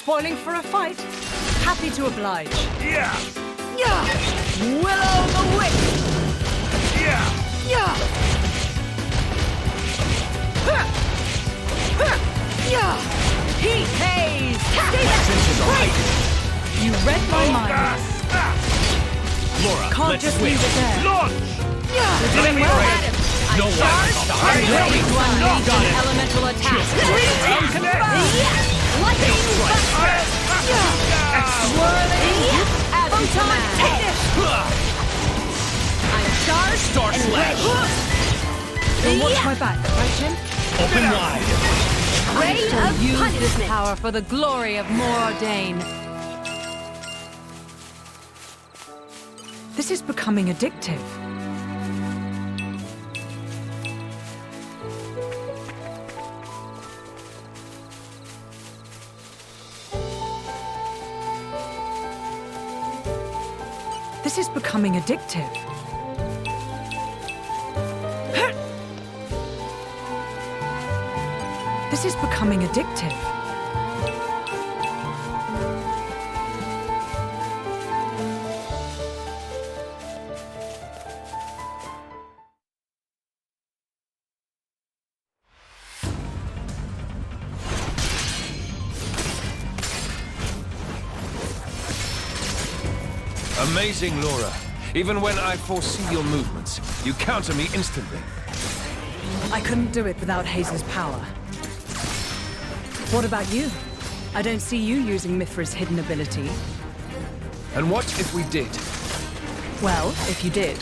Spoiling for a fight? Happy to oblige. Yeah! Yeah! Willow the Wisp! Yeah! Yeah! Yeah! He pays! You read my mind. Lora, Can't let's just switch. leave it there. Launch! Yeah! You're doing well, Addams. No one will stop. Ready to unleash Got an it. elemental attack. Lightning Buster! Swirling! Photon! Take this! I'm charged Star and Slash. ready. You'll watch my back, right, Jim? Open wide. I shall use this power for the glory of Außerdem. This is becoming addictive. This is becoming addictive. This is becoming addictive. Amazing, Lora. Even when I foresee your movements, you counter me instantly. I couldn't do it without Hayes' power. What about you? I don't see you using Mithra's hidden ability. And what if we did? Well, if you did.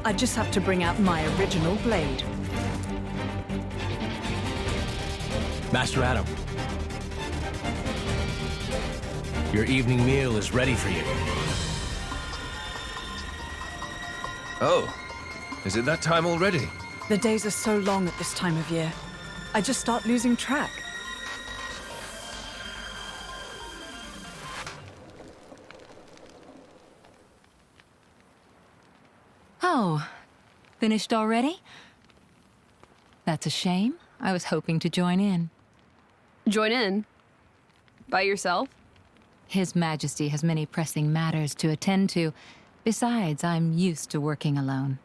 I'd just have to bring out my original blade. Master Adam. Your evening meal is ready for you. Oh, is it that time already? The days are so long at this time of year. I just start losing track. Oh, finished already? That's a shame. I was hoping to join in. Join in? By yourself? His Majesty has many pressing matters to attend to. Besides, I'm used to working alone.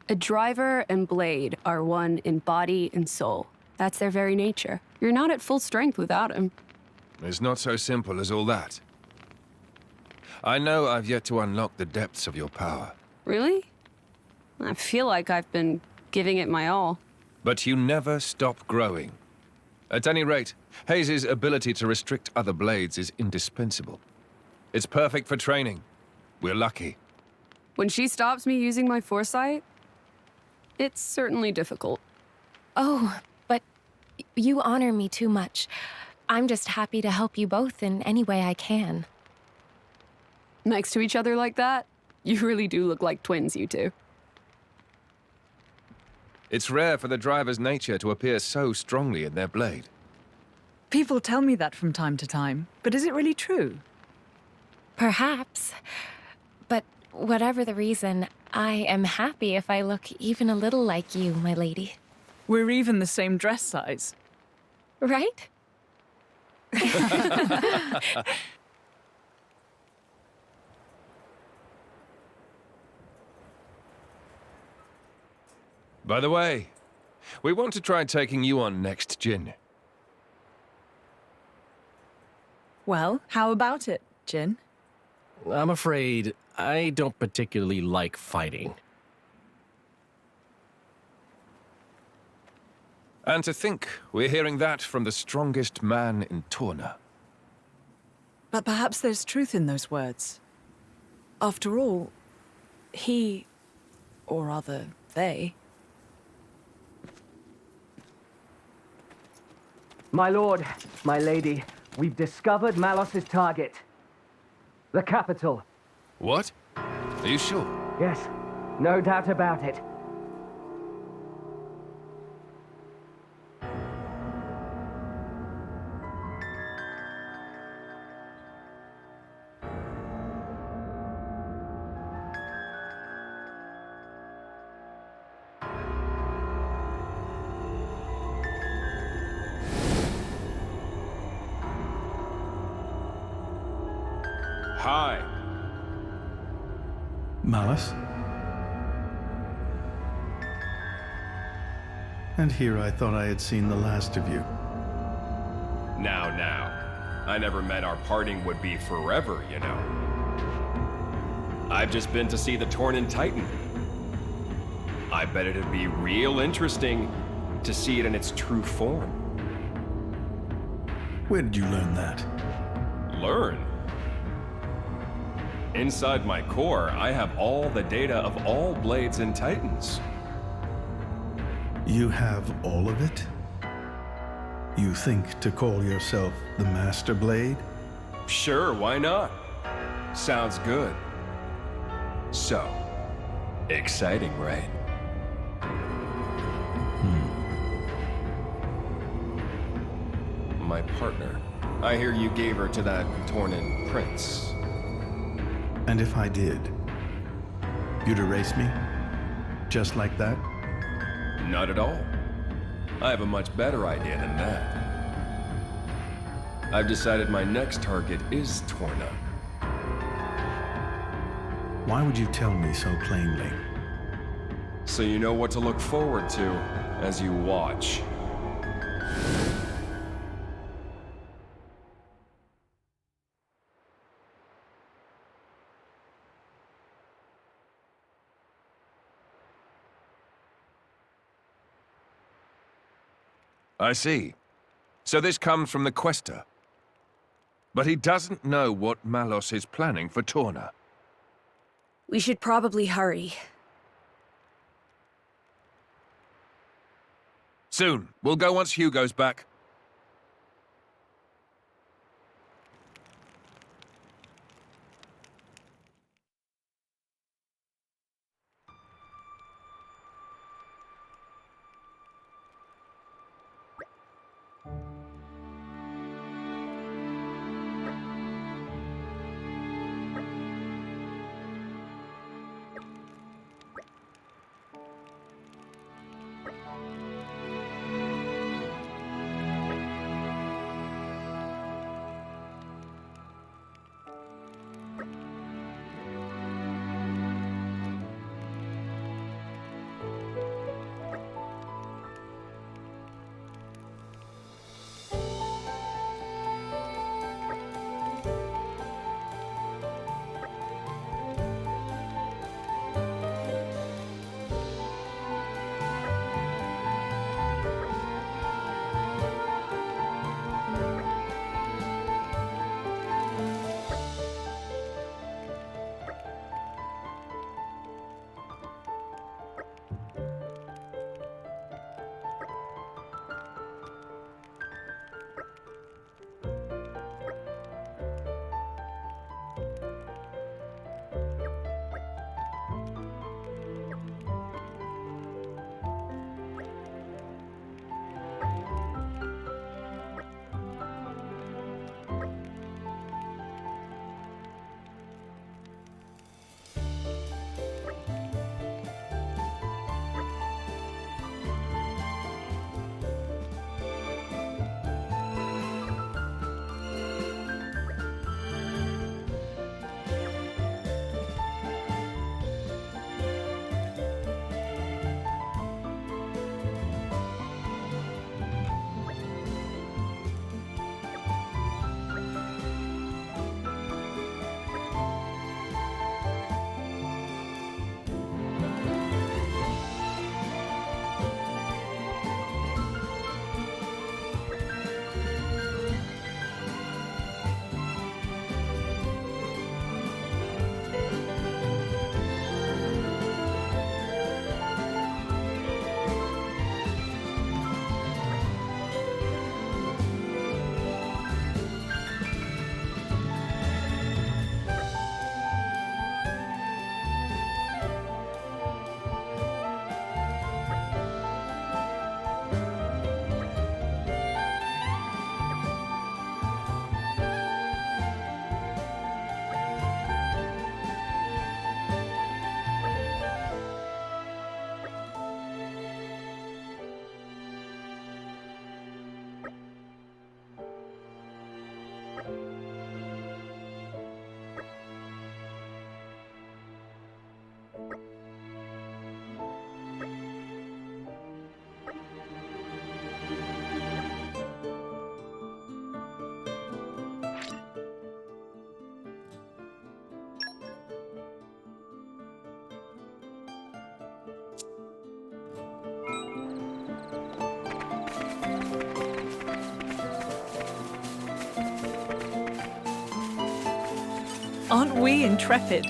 A driver and blade are one in body and soul. That's their very nature. You're not at full strength without him. It's not so simple as all that. I know I've yet to unlock the depths of your power. Really? I feel like I've been giving it my all. But you never stop growing. At any rate, Hayes' ability to restrict other blades is indispensable. It's perfect for training. We're lucky. When she stops me using my foresight, it's certainly difficult. Oh, but you honor me too much. I'm just happy to help you both in any way I can. Next to each other like that, you really do look like twins, you two. It's rare for the driver's nature to appear so strongly in their blade. People tell me that from time to time, but is it really true? Perhaps. But whatever the reason, I am happy if I look even a little like you, my lady. We're even the same dress size. Right? By the way, we want to try taking you on next, Jin. Well, how about it, Jin? I'm afraid I don't particularly like fighting. And to think we're hearing that from the strongest man in Torna. But perhaps there's truth in those words. After all, he, or rather, they... My lord, my lady, we've discovered Malos' target. The capital. What? Are you sure? Yes, no doubt about it. Hi. Malos? And here I thought I had seen the last of you. Now. I never meant our parting would be forever, you know. I've just been to see the Torna-Titan. I bet it'd be real interesting to see it in its true form. Where did you learn that? Learn? Inside my core, I have all the data of all blades and titans. You have all of it? You think to call yourself the Master Blade? Sure, why not? Sounds good. So, exciting, right? My partner. I hear you gave her to that Tornan prince. And if I did, you'd erase me? Just like that? Not at all. I have a much better idea than that. I've decided my next target is Torna. Why would you tell me so plainly? So you know what to look forward to as you watch. I see. So this comes from the Quester. But he doesn't know what Malos is planning for Torna. We should probably hurry. Soon. We'll go once Hugo's back. Aren't we intrepid?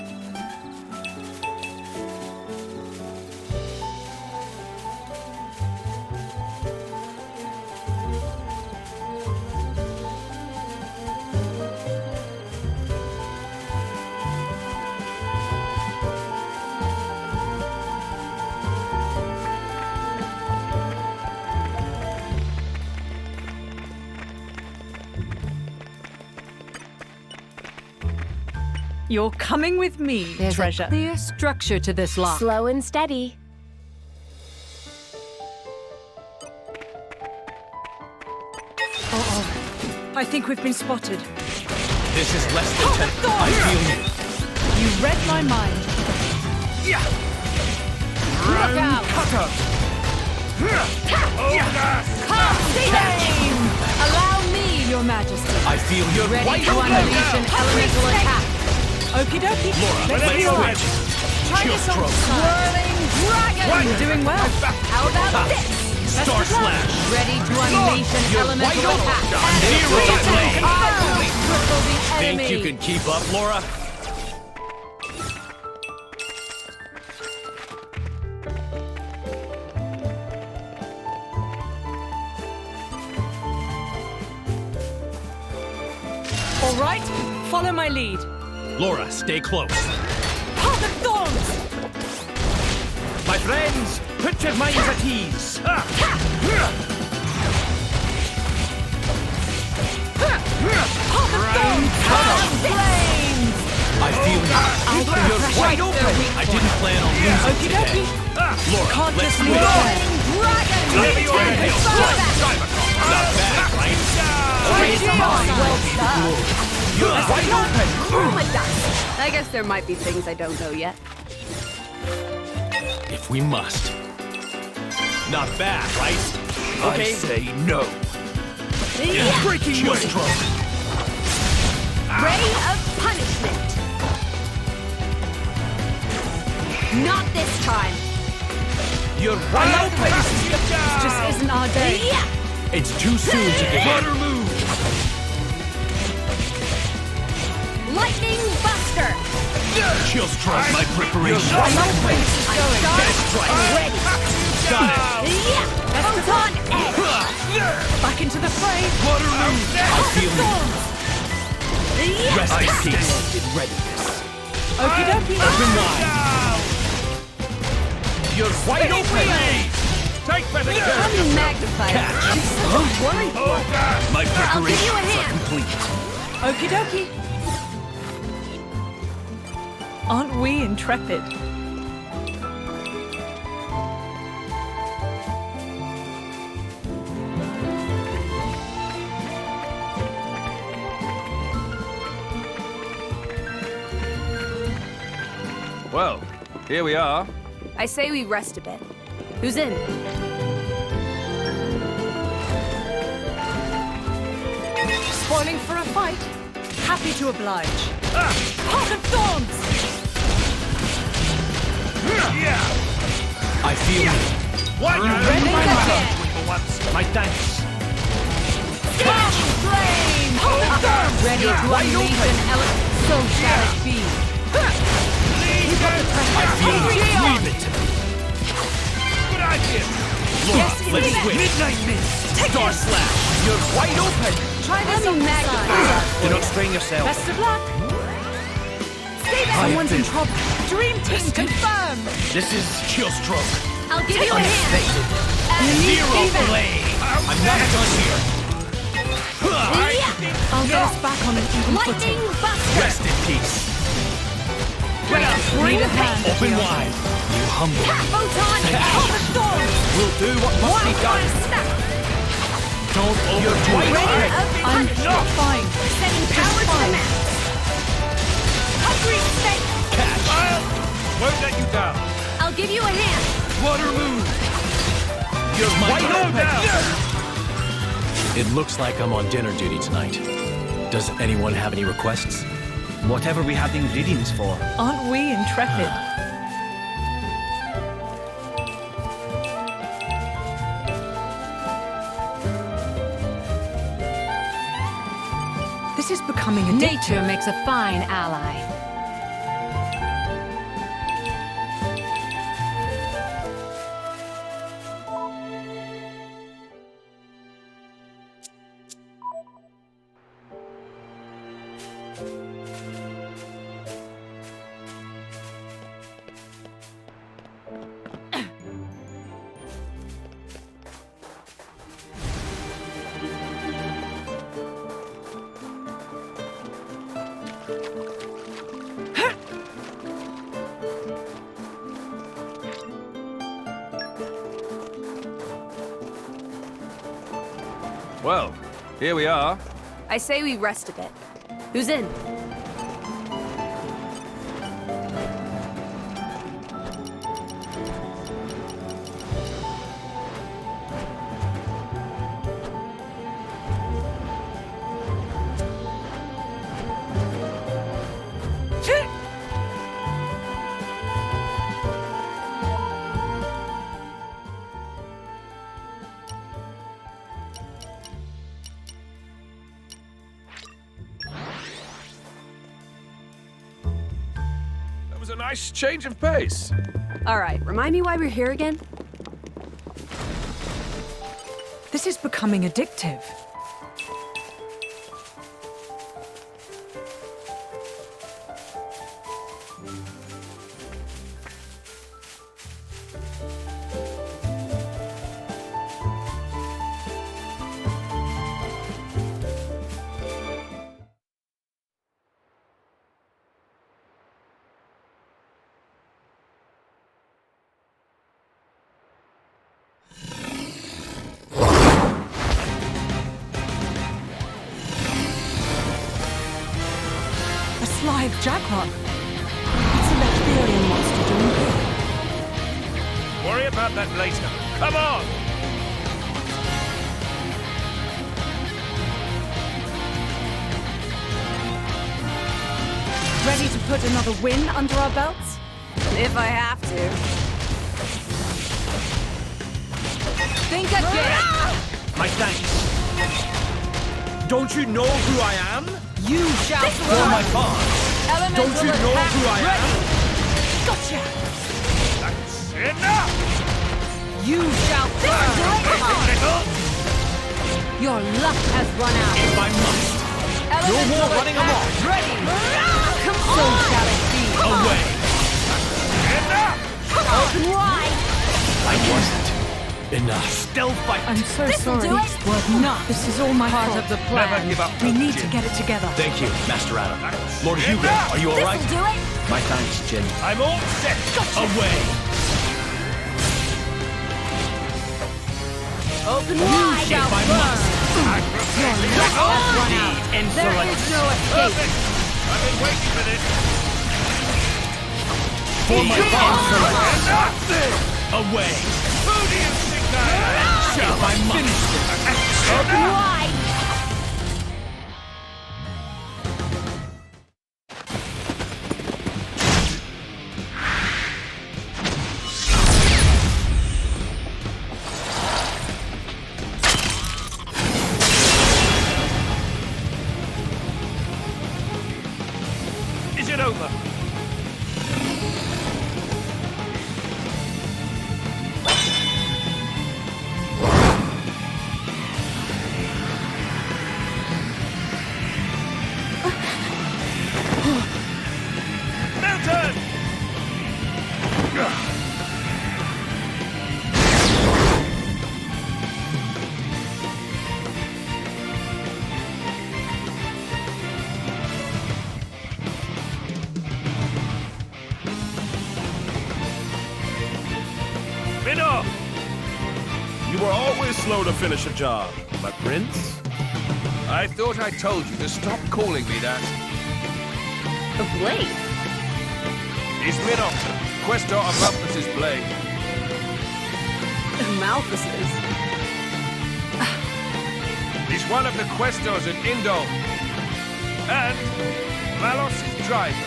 You're coming with me, There's treasure. a clear structure to this lock. Slow and steady. I think we've been spotted. This is less than 10. I feel you. You read my mind. Look out! Flame! Allow me, your majesty. I feel you. Ready to unleash an elemental attack. Okie dokie. Let's switch. Try Chill this on stroke. swirling dragon. You're doing well. How about this? Star slash. Ready to unleash an elemental attack. Zero blade. Cripple the enemy. Think you can keep up, Lora? All right, follow my lead. Lora, stay close. Path of Thorns! My friends, put your minds at ease. Flames! I feel you. You're wide open. I didn't plan on losing Okie today. dokie. Lora, Can't let's just move leave on. it. Whatever you want to do. Not bad, right? You're wide open. I guess there might be things I don't know yet. If we must. Not bad, right? Okay. I say no. Breaking chill stroke. Ray of punishment. Not this time. You're wide open. This just isn't our day. It's too soon to give up. Move. Lightning Buster. Chill stroke. My preparation. Best right. Ready. Got it. Photon Edge. Back into the fray. I feel you. Rest in peace. Okie dokie. Open wide. You're wide open. Take better care of Let me yourself. magnify it. Catch. My I'll give you a preparations are hand. complete. Okie dokie. Aren't we intrepid? Well, here we are. I say we rest a bit. Who's in? Spoiling for a fight? Happy to oblige. Heart of Thorns! I feel you. Ready again! My thanks. Flame! Heart of Thorns! Ready to unleash an elemental. So shall it be. I feel you. Leave it. Good idea. Lora, let's switch. Midnight Mist. Star slash. You're wide open. Try this on the side. Do not strain yourself. Best of luck. Someone's in trouble. Dream team confirmed. This is chill stroke. I'll give you a hand. Zero blade. I'm not done here. I'll get us back on an even Lightning footing. Buster. Rest in peace. Need a hand. Open wide. You humble. Photon Edge. We'll do what must be done. Don't overdo it. Ray of I'm punishment. fine. Setting power to the max. Hungry Snake. Catch. Won't let you down. I'll give you a hand. Water move. You're wide open. It looks like I'm on dinner duty tonight. Does anyone have any requests? Whatever we have the ingredients for. Aren't we intrepid? This is becoming addictive. Nature makes a fine ally. Well, here we are. I say we rest a bit. Who's in? A nice change of pace. All right, remind me why we're here again? This is becoming addictive. Live jackpot. What's an Ethereum monster doing here? Worry about that later. Come on! Ready to put another win under our belts? If I have to. Think again! My thanks. Don't you know who I am? You shall For my pawn. Don't you know who I am? Gotcha! That's enough! You shall burn! Your luck has run out. If I must. No more running amok. Ready! Come on! So shall it be. Away. Enough! Open wide! I wasn't enough. Stealth fight. I'm so sorry. do it. Not. This is all my Part fault. of the plan. Never give up. We need to get it together. Thank you, Master Adam. Lord Hugo, are you all right? Do it! My thanks, Jin. I'm all set. Away. Open wide! If I must. Your luck has run out. There is no escape. Perfect. I've been waiting for this. For my pawn. Enough! Away. Who do you think I am? If I must. Open wide! Is it over? Milton! Minnow! You were always slow to finish a job, my prince. I thought I told you to stop calling me that. A blade? He's Minnow, Questor of Malthus's blade. Malthus's. He's one of the Questors in Indol. And Malos' driver.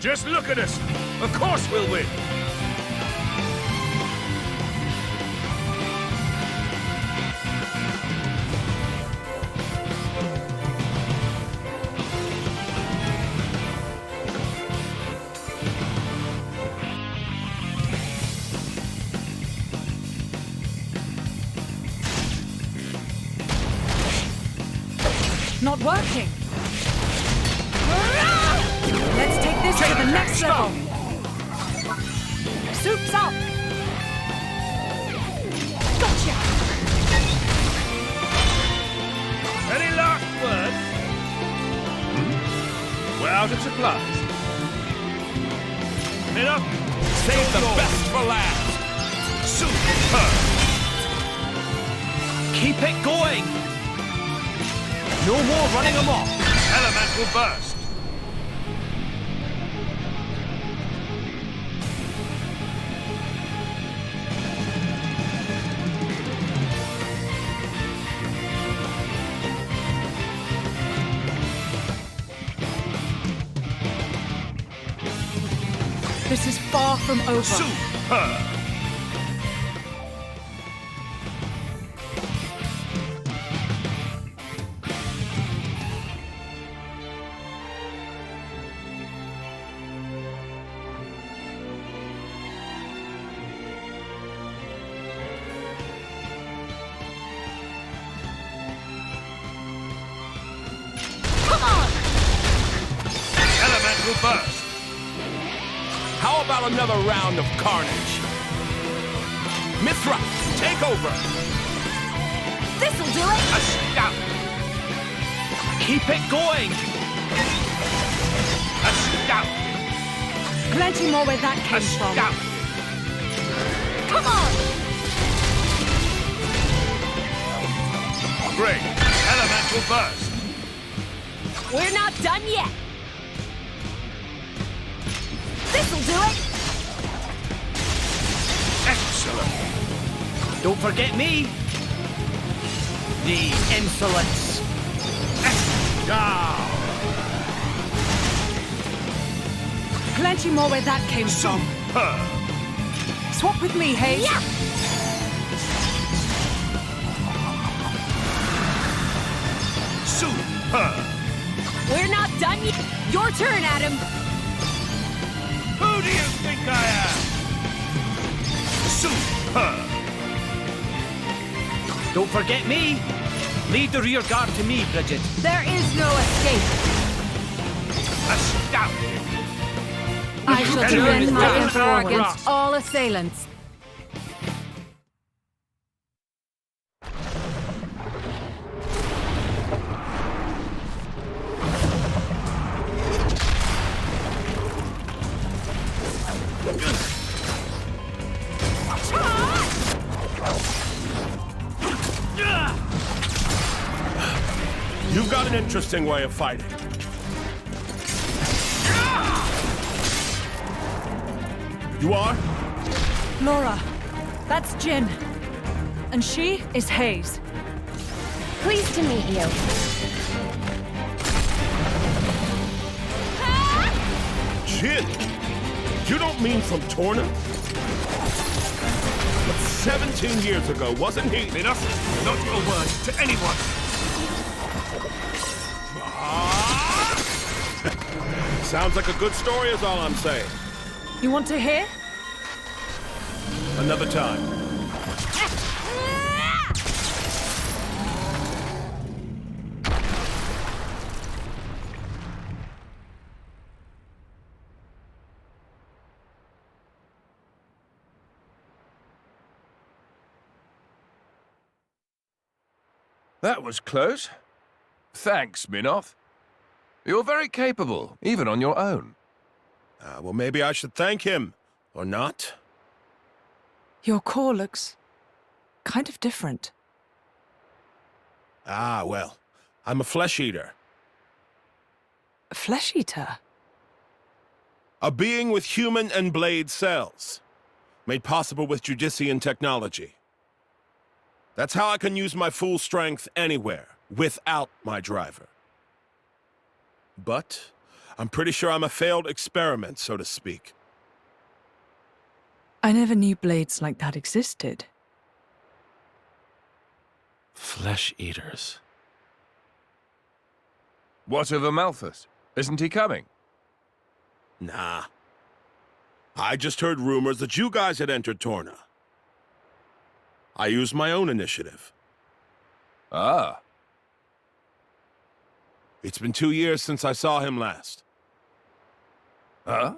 Just look at us. Of course we'll win. Not working. Let's take this to the next level. Soup's up. Gotcha. Any last words? We're out of supplies. Enough. Save the best for last. Super. Keep it going. No more running amok. Elemental burst. This is far from over. Super. Burst. How about another round of carnage? Mithra, take over. This'll do it. Astounding. Keep it going. Astounding. Plenty more where that came from. Come on. Great. Elemental burst. We're not done yet. This'll do it! Excellent. Don't forget me. The insolence. Down. Plenty more where that came from. Swap with me, Hayes. Yeah. Super. We're not done yet. Your turn, Adam. Who do you think I am? Super. Don't forget me. Lead the rear guard to me, Bridget. There is no escape. Astounding. I shall defend my Enemy emperor down. against all assailants. You've got an interesting way of fighting. You are? Lora, that's Jin. And she is Hayes. Pleased to meet you. Jin? You don't mean from Torna? But 17 years ago, wasn't he? Enough. Not your word to anyone. Sounds like a good story is all I'm saying. You want to hear? Another time. That was close. Thanks, Minoth. You're very capable, even on your own. Well, maybe I should thank him. Or not? Your core looks kind of different. Ah, well, I'm a flesh eater. A flesh eater? A being with human and blade cells. Made possible with Judician technology. That's how I can use my full strength anywhere, without my driver. But I'm pretty sure I'm a failed experiment, so to speak. I never knew blades like that existed. Flesh eaters. What of Amalthus? Isn't he coming? Nah. I just heard rumors that you guys had entered Torna. I used my own initiative. Ah. It's been 2 years since I saw him last. Huh?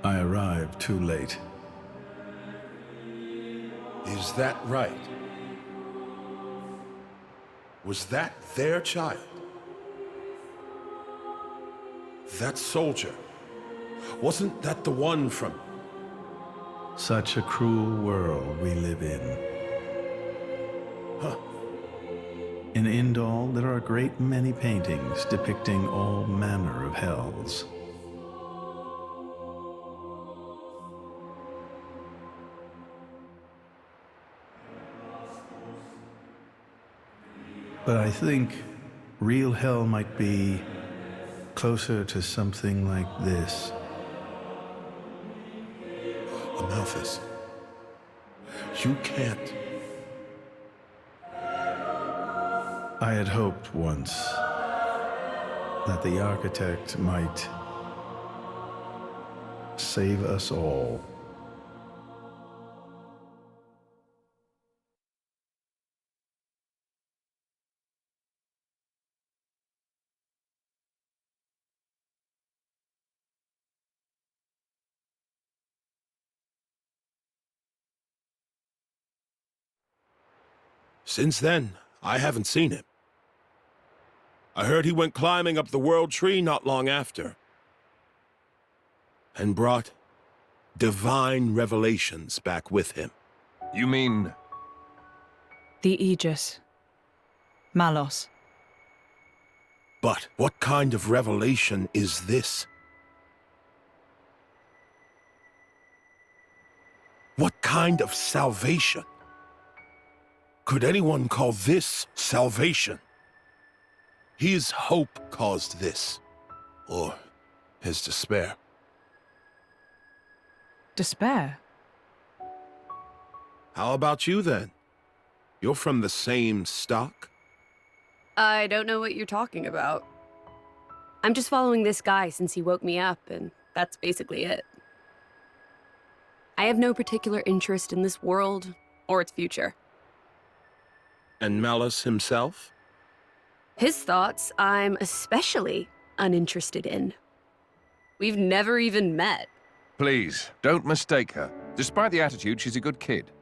I arrived too late. Is that right? Was that their child? That soldier? Wasn't that the one from... Such a cruel world we live in. Huh. In Indal, there are a great many paintings depicting all manner of hells. But I think real hell might be closer to something like this. Amalthus, you can't... I had hoped once that the architect might save us all. Since then, I haven't seen him. I heard he went climbing up the World Tree not long after. And brought divine revelations back with him. You mean... The Aegis. Malos. But what kind of revelation is this? What kind of salvation? Could anyone call this salvation? His hope caused this. Or his despair. Despair? How about you, then? You're from the same stock? I don't know what you're talking about. I'm just following this guy since he woke me up, and that's basically it. I have no particular interest in this world or its future. And Malos himself? His thoughts, I'm especially uninterested in. We've never even met. Please, don't mistake her. Despite the attitude, she's a good kid.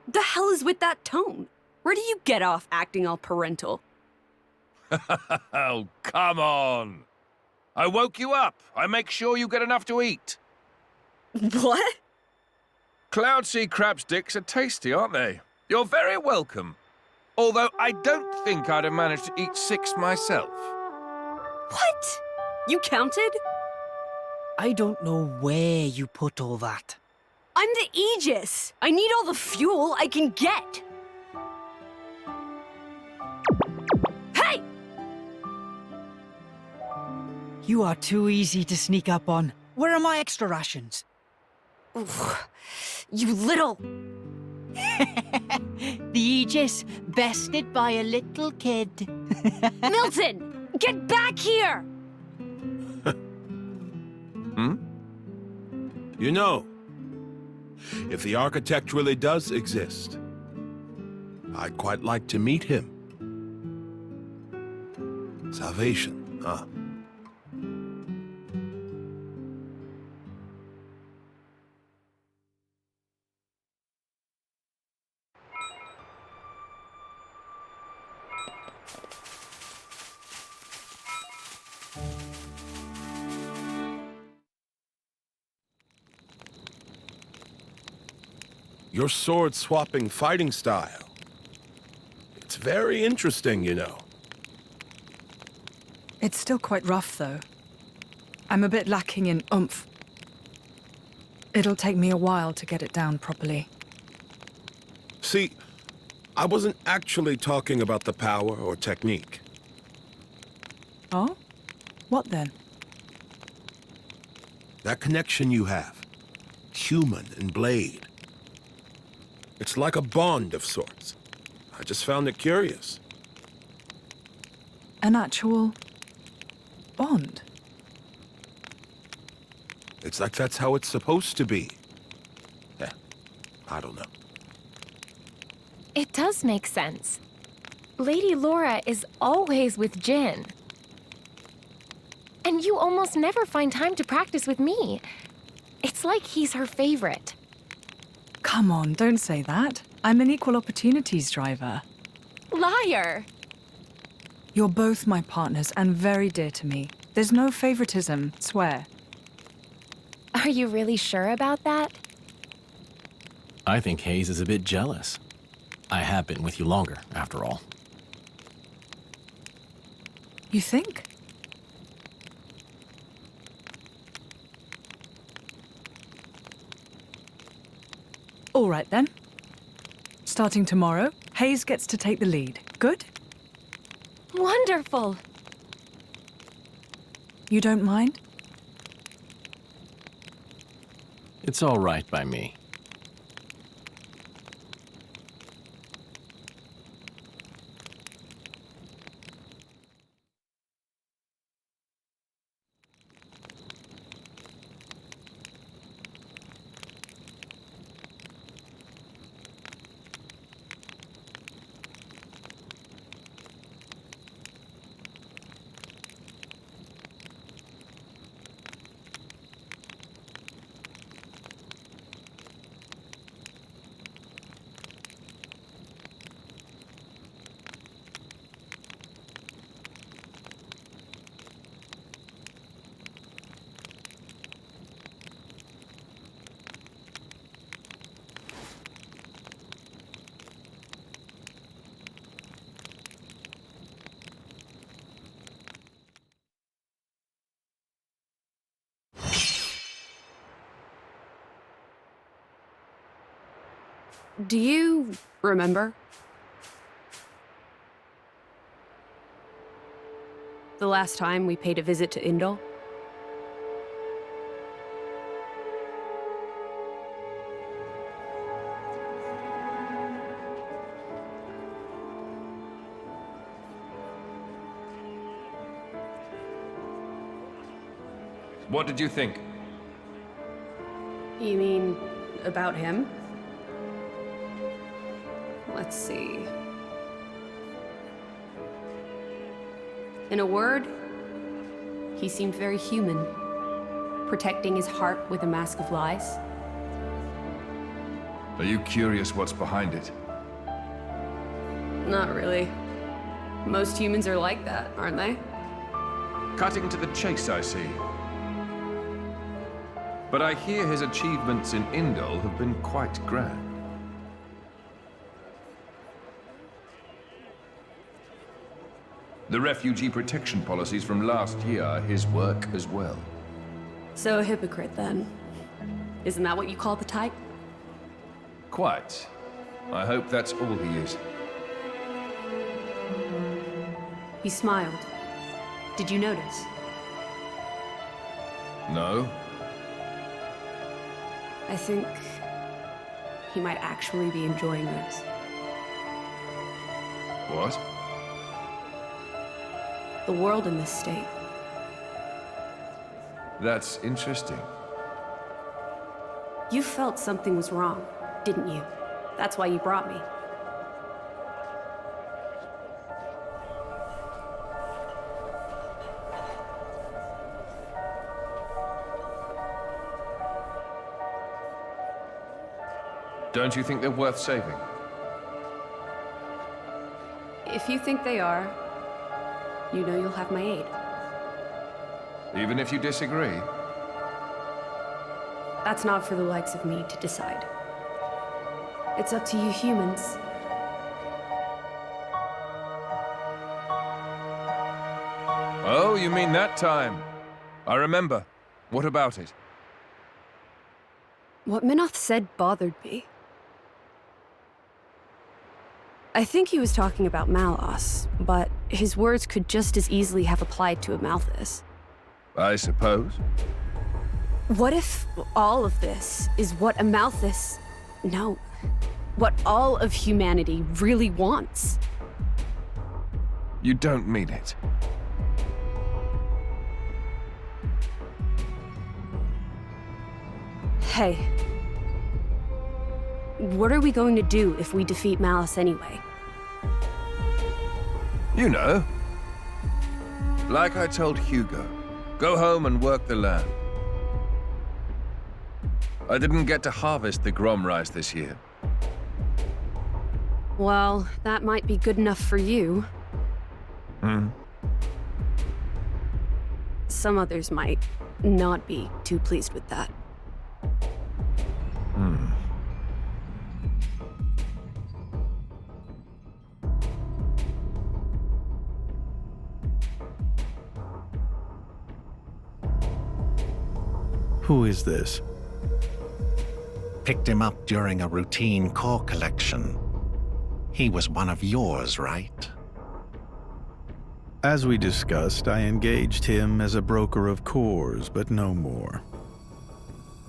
The hell is with that tone? Where do you get off acting all parental? Oh, come on. I woke you up. I make sure you get enough to eat. What? Cloud sea crab sticks are tasty, aren't they? You're very welcome. Although I don't think I'd have managed to eat 6 myself. What? You counted? I don't know where you put all that. I'm the Aegis. I need all the fuel I can get. Hey! You are too easy to sneak up on. Where are my extra rations? Oof. You little... The Aegis, bested by a little kid. Milton! Get back here! Hmm? You know, if the architect really does exist, I'd quite like to meet him. Salvation, huh? Your sword-swapping fighting style. It's very interesting, you know. It's still quite rough, though. I'm a bit lacking in oomph. It'll take me a while to get it down properly. See, I wasn't actually talking about the power or technique. Oh? What then? That connection you have. Human and blade. It's like a bond of sorts. I just found it curious. An actual bond? It's like that's how it's supposed to be. Yeah, I don't know. It does make sense. Lady Lora is always with Jin. And you almost never find time to practice with me. It's like he's her favorite. Come on, don't say that. I'm an equal opportunities driver. Liar! You're both my partners and very dear to me. There's no favoritism, swear. Are you really sure about that? I think Hayes is a bit jealous. I have been with you longer, after all. You think? All right then. Starting tomorrow, Hayes gets to take the lead. Good? Wonderful! You don't mind? It's all right by me. Do you remember? The last time we paid a visit to Indal? What did you think? You mean about him? Let's see. In a word, he seemed very human, protecting his heart with a mask of lies. Are you curious what's behind it? Not really. Most humans are like that, aren't they? Cutting to the chase, I see. But I hear his achievements in Indal have been quite grand. The refugee protection policies from last year are his work as well. So a hypocrite, then. Isn't that what you call the type? Quite. I hope that's all he is. He smiled. Did you notice? No? I think he might actually be enjoying this. What? The world in this state. That's interesting. You felt something was wrong, didn't you? That's why you brought me. Don't you think they're worth saving? If you think they are, you know you'll have my aid. Even if you disagree? That's not for the likes of me to decide. It's up to you humans. Oh, you mean that time? I remember. What about it? What Minoth said bothered me. I think he was talking about Malos, but his words could just as easily have applied to a Malthus. I suppose. What if all of this is what a Malthus... No. What all of humanity really wants? You don't mean it. Hey. What are we going to do if we defeat Malos anyway? You know. Like I told Hugo, go home and work the land. I didn't get to harvest the Grom rice this year. Well, that might be good enough for you. Some others might not be too pleased with that. Who is this? Picked him up during a routine core collection. He was one of yours, right? As we discussed, I engaged him as a broker of cores, but no more.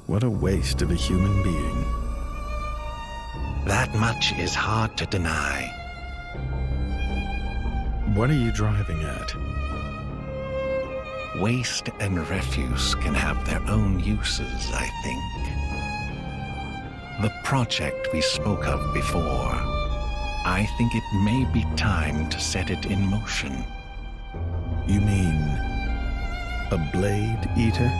What a waste of a human being. That much is hard to deny. What are you driving at? Waste and refuse can have their own uses, I think. The project we spoke of before, I think it may be time to set it in motion. You mean a blade eater?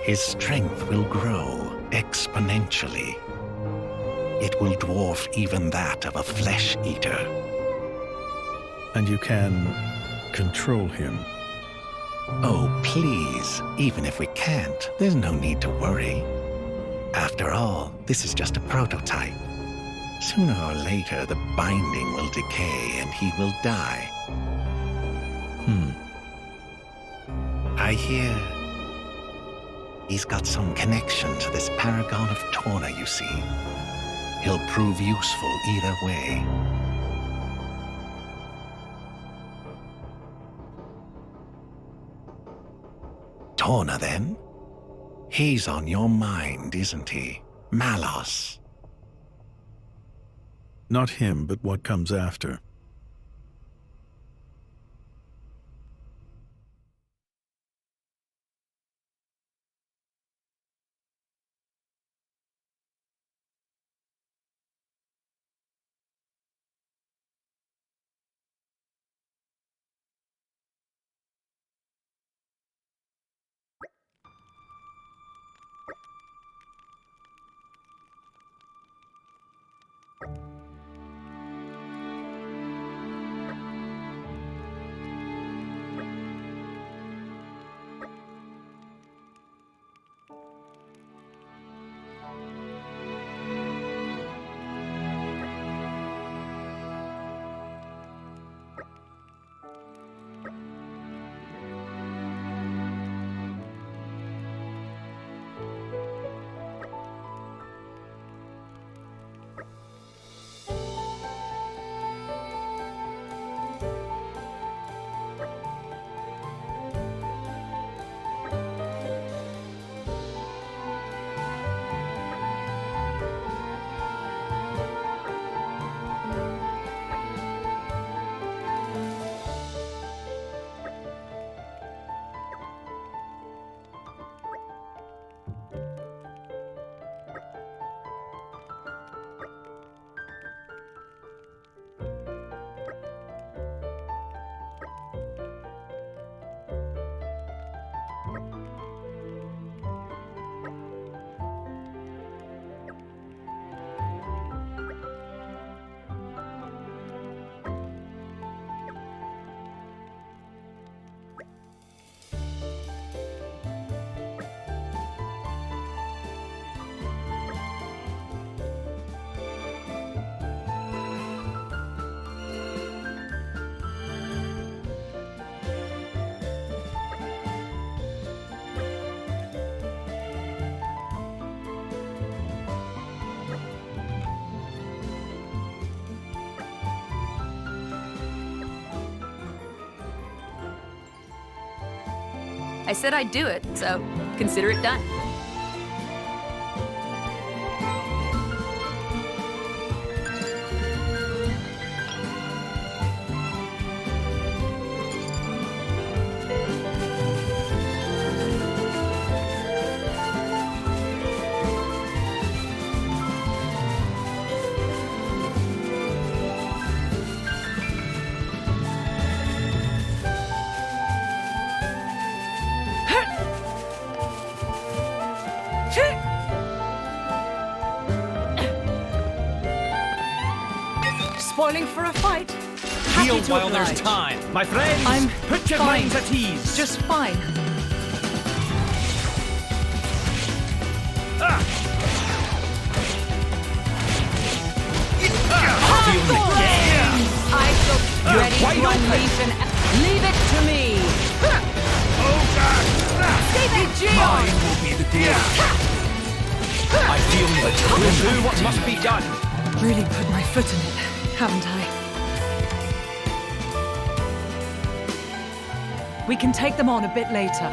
His strength will grow exponentially. It will dwarf even that of a flesh eater. And you can control him? Oh, please. Even if we can't, there's no need to worry. After all, this is just a prototype. Sooner or later, the binding will decay and he will die. I hear he's got some connection to this paragon of Torna, you see. He'll prove useful either way. Torna, then? He's on your mind, isn't he? Malos. Not him, but what comes after. I said I'd do it, so consider it done. Spoiling for a fight? Happy Heal to while oblige. there's time. My friends, I'm put your fine. minds at ease. Just fine. Feel the game. I shall You're ready wide to open. unleash an... Leave it to me! Mine will be the glory. I feel the We'll do what must be done. Really put my foot in it, haven't I? We can take them on a bit later.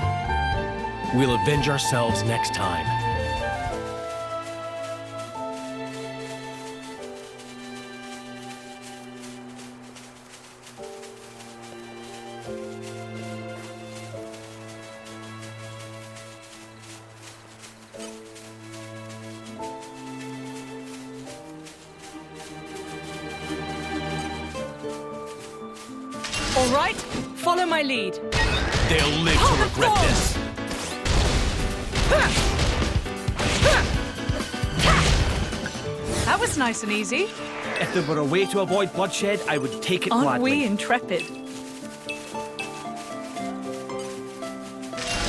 We'll avenge ourselves next time. All right, follow my lead. They'll live to regret this. That was nice and easy. If there were a way to avoid bloodshed, I would take it Aren't gladly. we intrepid?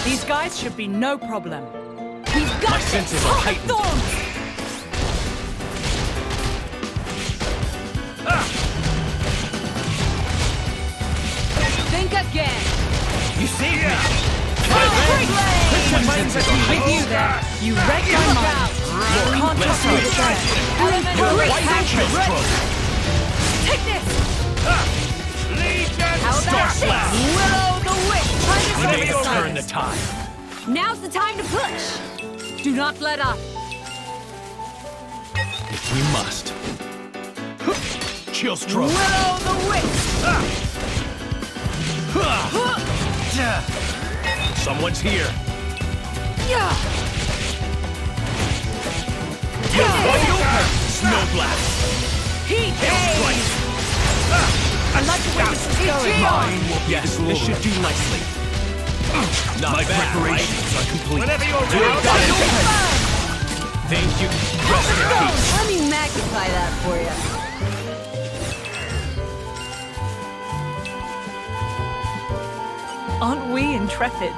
These guys should be no problem. We've got My senses are heightened. Thorns! Think again! You saved me! Put your minds at ease. With you there, you wreck my mind. Can't Let's trust do me it. there. Elemental White reaction entrance ready! stroke. Take this! How about this? Willow the Wisp! Try this We on need the to turn side. the tide. Now's the time to push. Do not let up. If we must. Chill stroke. Willow the Wisp! Someone's here. Wide open! Snow blast. Heat! Slice. I like the way this is going. Mine will be yes, this should do nicely. Not My bad, preparations right? are complete. Whenever you're ready. Thank you. Rest in peace. Let me magnify that for you. Aren't we intrepid?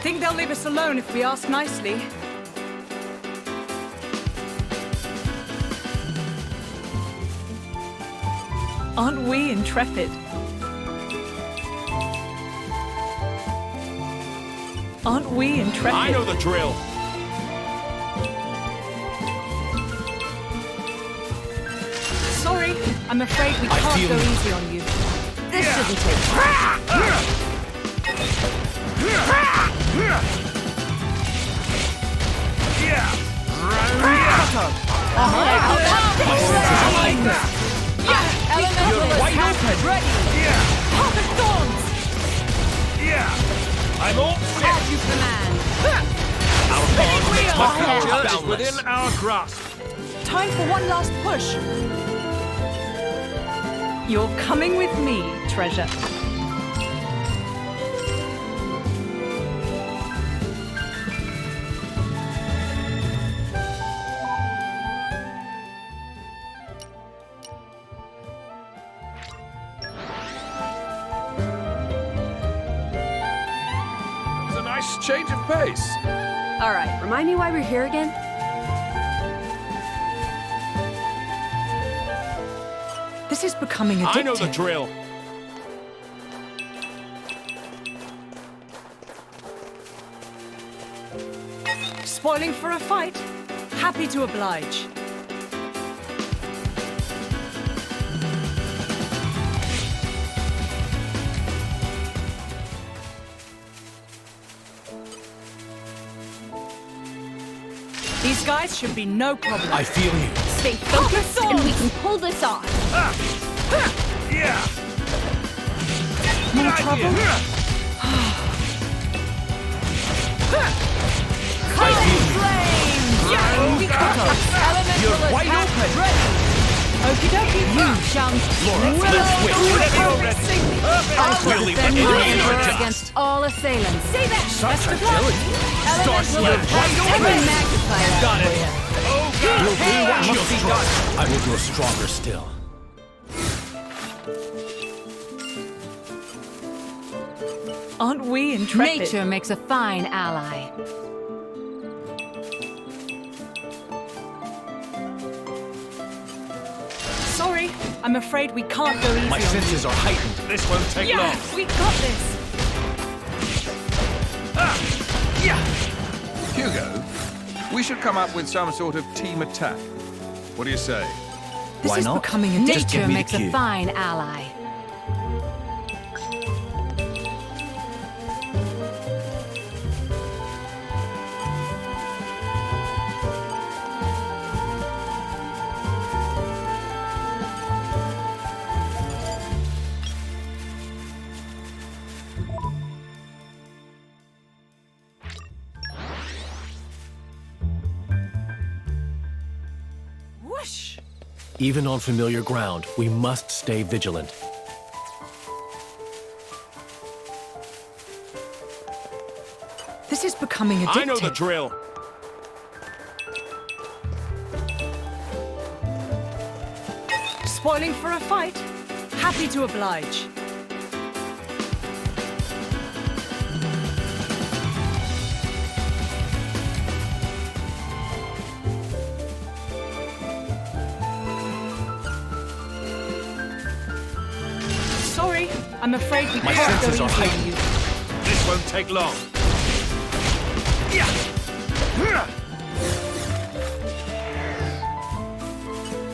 Think they'll leave us alone if we ask nicely. Aren't we intrepid? Aren't we intrepid? I know the drill. Sorry, I'm afraid we I can't feel go you. easy on you. This shouldn't take Elemental wide attack open. ready! Harvest thorns! I'm all As you command. Our bond makes my wheel. power set boundless. within our grasp. Time for one last push. You're coming with me, treasure. It's a nice change of pace. All right, remind me why we're here again? This is becoming addictive. I know the drill. Spoiling for a fight? Happy to oblige. These guys should be no problem. I feel you. Stay focused and we can pull this off. Yeah. More trouble? You're wide open. Okie dokie. You shall Lora, let's switch. Ready already. I shall We'll leave defend the the enemy in our Emperor dust. against all assailants. Say that! Such agility. Star Slayer, wide I open. can magnify that Got for it. you. Oh, God. We'll do what Just must be strong. done. I will grow stronger still. Aren't we intrepid? Nature makes a fine ally. Sorry, I'm afraid we can't go easy My on senses are heightened. This won't take you. long. Yeah, we got this. Hugo, we should come up with some sort of team attack. What do you say? This Why is not? becoming addictive. Just give Nature me the makes a cue. fine ally. Whoosh! Even on familiar ground, we must stay vigilant. This is becoming addictive. I know the drill. Spoiling for a fight? Happy to oblige. Sorry, I'm afraid we My can't go senses easy are on heightened. you. This won't take long.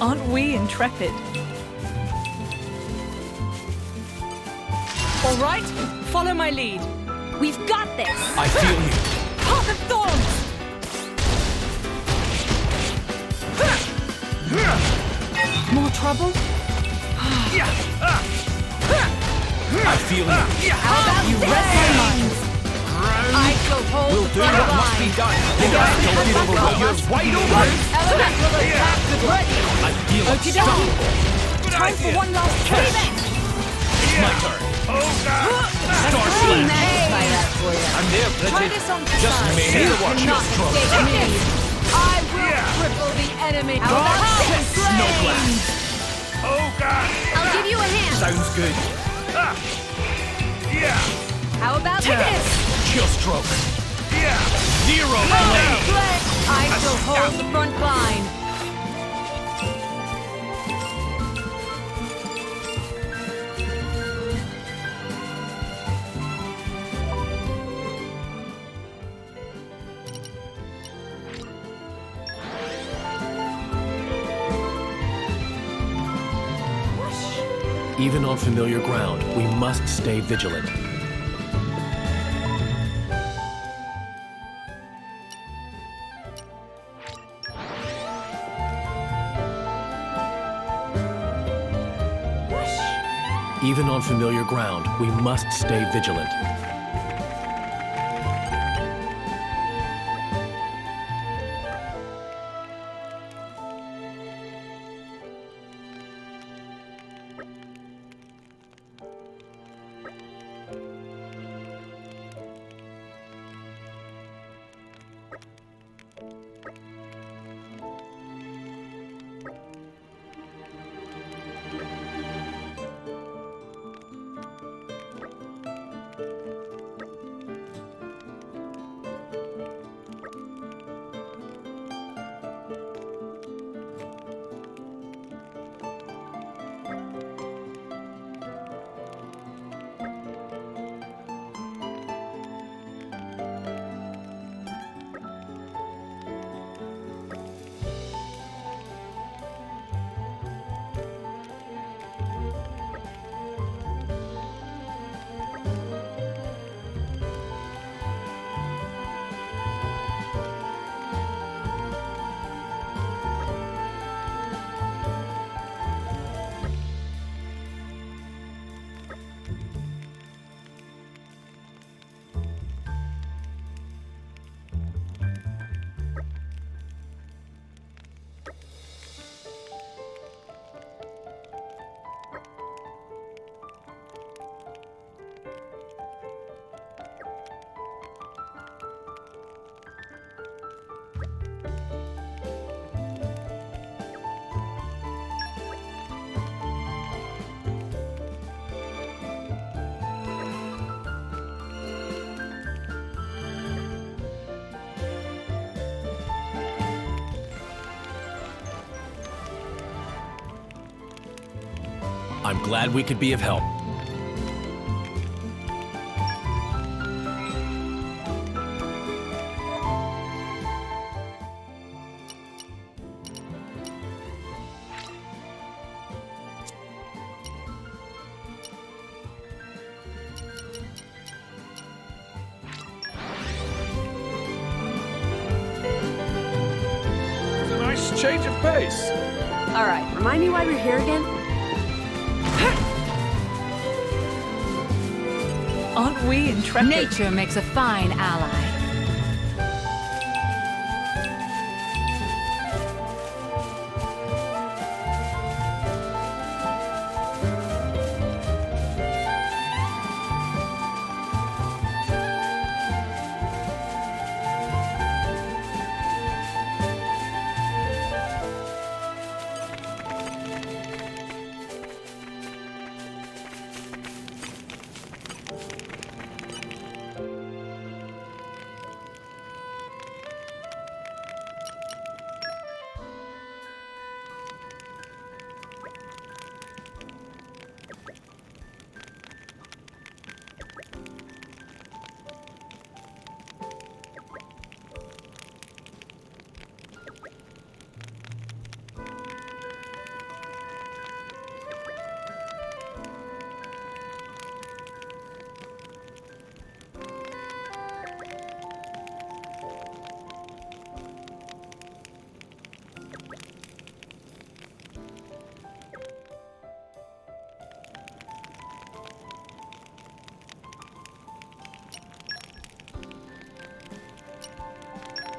Aren't we intrepid? All right, follow my lead. We've got this! I feel you. Path of Thorns! More trouble? I feel you. How about you rest your minds? I shall hold We'll the do front what must be line. done. Lora, don't get overwhelmed. You're wide open. Elemental attack ready. I feel Okie dokie. Time for one last push. It's my turn. Oh, God. Star I'll Slayer. magnify that for you. I'm there, Try Bridget. this on Just Kassan. me. You Watch your cannot stroke. escape me. I will cripple the enemy. No blast. Oh, God. I'll give you a hand! Sounds good. Yeah. How about this? Chill stroke. Yeah. Zero blade. I shall hold the front line. Even on familiar ground, we must stay vigilant. Even on familiar ground, we must stay vigilant. I'm glad we could be of help. It's a nice change of pace. All right, remind me why we're here again? Aren't we intrepid? Nature makes a fine ally.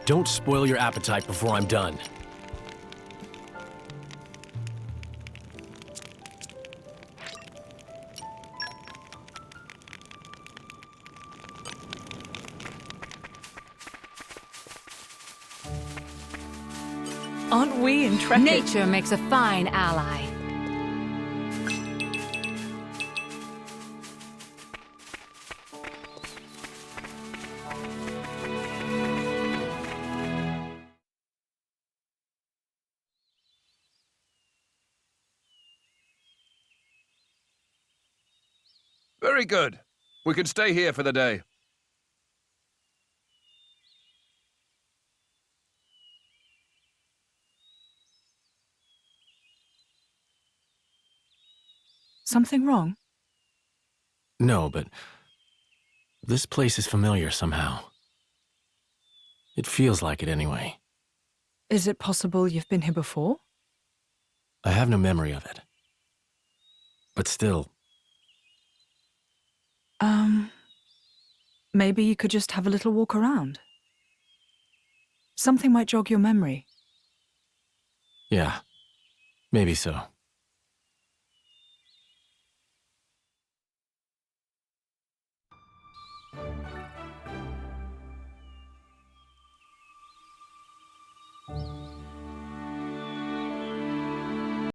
Don't spoil your appetite before I'm done. Aren't we intrepid? Nature makes a fine ally. Very good. We can stay here for the day. Something wrong? No, but this place is familiar somehow. It feels like it anyway. Is it possible you've been here before? I have no memory of it. But still, Maybe you could just have a little walk around. Something might jog your memory. yeah, maybe so.